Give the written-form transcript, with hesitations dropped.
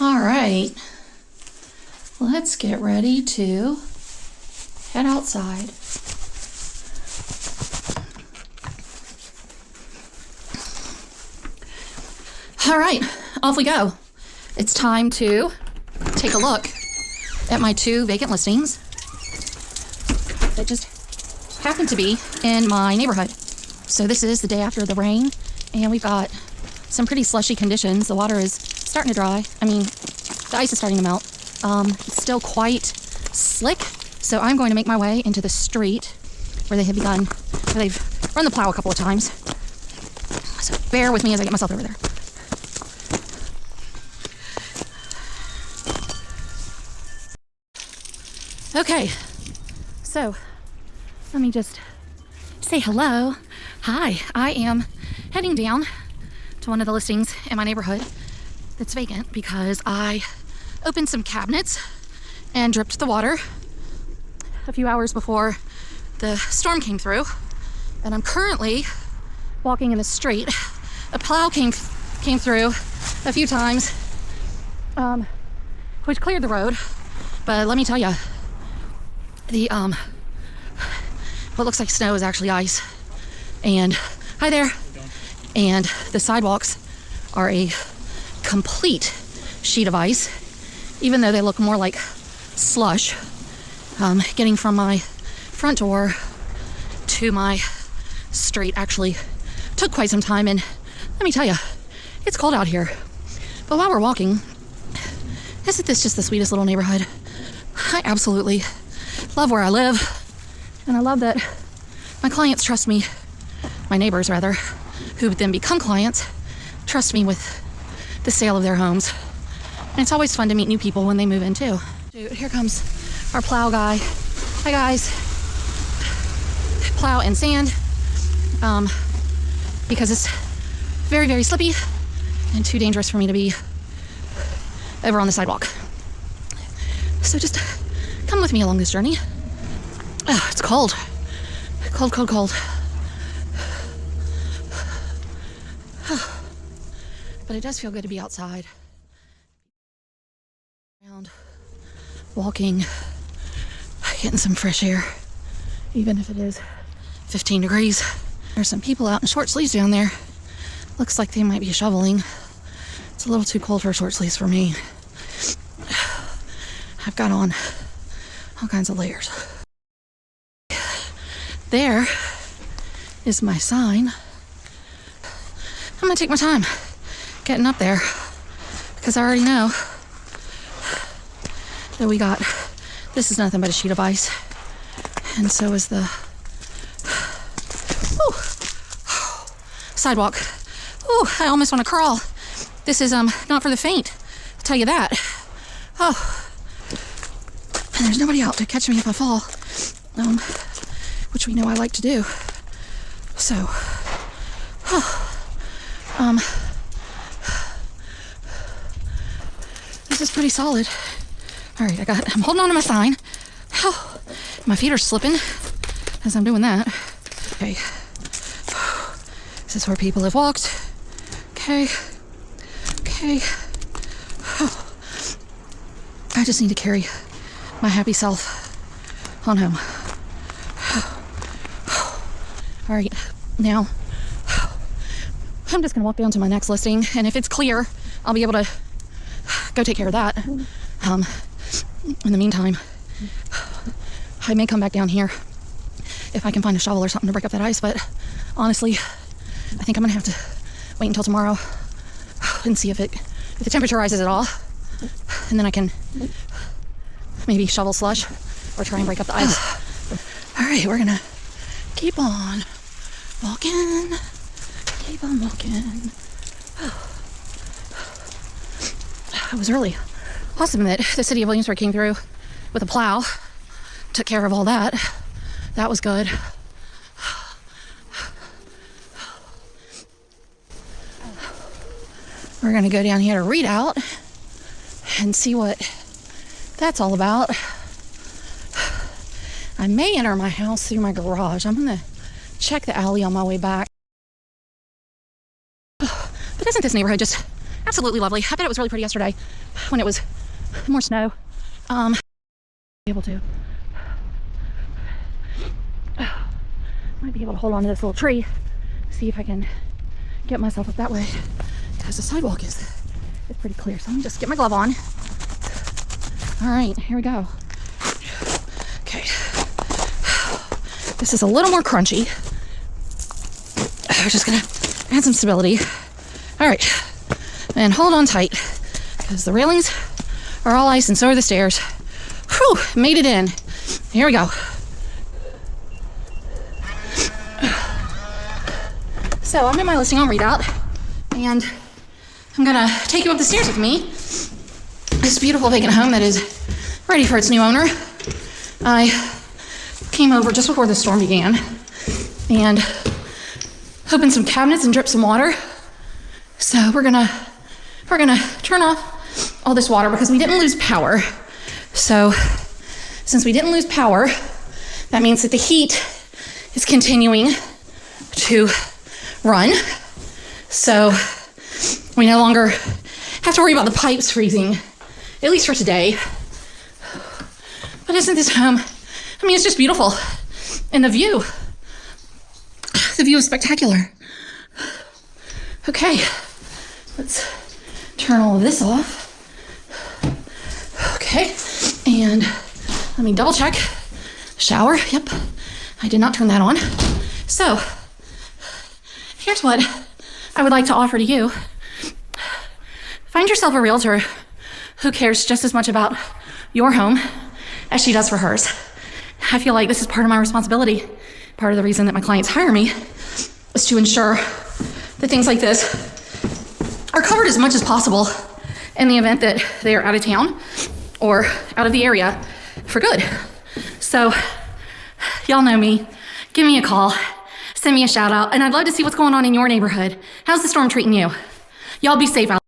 All right, let's get ready to head outside. All right, off we go. It's time to take a look at my 2 vacant listings that just happen to be in my neighborhood. So this is the day after the rain, and we've got some pretty slushy conditions. The water is starting to dry. I mean, the ice is starting to melt. It's still quite slick, so I'm going to make my way into the street where they've run the plow a couple of times. So bear with me as I get myself over there. Okay, so let me just say hello. Hi, I am heading down to one of the listings in my neighborhood that's vacant because I opened some cabinets and dripped the water a few hours before the storm came through. And I'm currently walking in the street. A plow came through a few times, which cleared the road. But let me tell you, the what looks like snow is actually ice. And hi there. And the sidewalks are a complete sheet of ice, even though they look more like slush. Getting from my front door to my street actually took quite some time, and let me tell you, it's cold out here. But while we're walking, isn't this just the sweetest little neighborhood? I absolutely love where I live, and I love that my clients trust me, my neighbors rather, who then become clients, trust me with the sale of their homes. And it's always fun to meet new people when they move in too. Dude, here comes our plow guy. Hi guys. Plow and sand, because it's very, very slippy and too dangerous for me to be over on the sidewalk. So just come with me along this journey. Oh, it's cold. Cold, cold, cold. But it does feel good to be outside. Around, walking, getting some fresh air, even if it is 15 degrees. There's some people out in short sleeves down there. Looks like they might be shoveling. It's a little too cold for short sleeves for me. I've got on all kinds of layers. There is my sign. I'm gonna take my time getting up there because I already know that this is nothing but a sheet of ice, and so is the sidewalk. Ooh, I almost want to crawl. This is not for the faint, I'll tell you that. Oh, and there's nobody out to catch me if I fall, which we know I like to do. So, this is pretty solid. All right, I'm holding on to my sign. Oh, my feet are slipping as I'm doing that. Okay, this is where people have walked. Okay. Oh. I just need to carry my happy self on home. All right, now I'm just gonna walk down to my next listing, and if it's clear, I'll be able to go take care of that. In the meantime, I may come back down here if I can find a shovel or something to break up that ice, but honestly, I think I'm gonna have to wait until tomorrow and see if the temperature rises at all, and then I can maybe shovel slush or try and break up the ice. All right, we're gonna keep on walking. Keep on walking. It was really awesome that the city of Williamsburg came through with a plow, took care of all that. That was good. We're gonna go down here to Readout and see what that's all about. I may enter my house through my garage. I'm gonna check the alley on my way back. But isn't this neighborhood just absolutely lovely. I bet it was really pretty yesterday when it was more snow. Able to. Might be able to hold on to this little tree. See if I can get myself up that way because the sidewalk is pretty clear. So let me just get my glove on. All right, here we go. Okay. This is a little more crunchy. We're just gonna add some stability. All right, and hold on tight because the railings are all ice and so are the stairs. Whew, made it in. Here we go. So I'm in my listing on Readout, and I'm gonna take you up the stairs with me. This beautiful vacant home that is ready for its new owner. I came over just before the storm began and opened some cabinets and dripped some water. So we're gonna turn off all this water because we didn't lose power. So since we didn't lose power, that means that the heat is continuing to run. So we no longer have to worry about the pipes freezing, at least for today. But isn't this home, I mean, it's just beautiful. And the view is spectacular. Okay, let's turn all of this off. Okay, and let me double check. Shower, yep, I did not turn that on. So, here's what I would like to offer to you. Find yourself a realtor who cares just as much about your home as she does for hers. I feel like this is part of my responsibility. Part of the reason that my clients hire me is to ensure that things like this are covered as much as possible in the event that they are out of town or out of the area for good. So, y'all know me. Give me a call. Send me a shout out. And I'd love to see what's going on in your neighborhood. How's the storm treating you? Y'all be safe out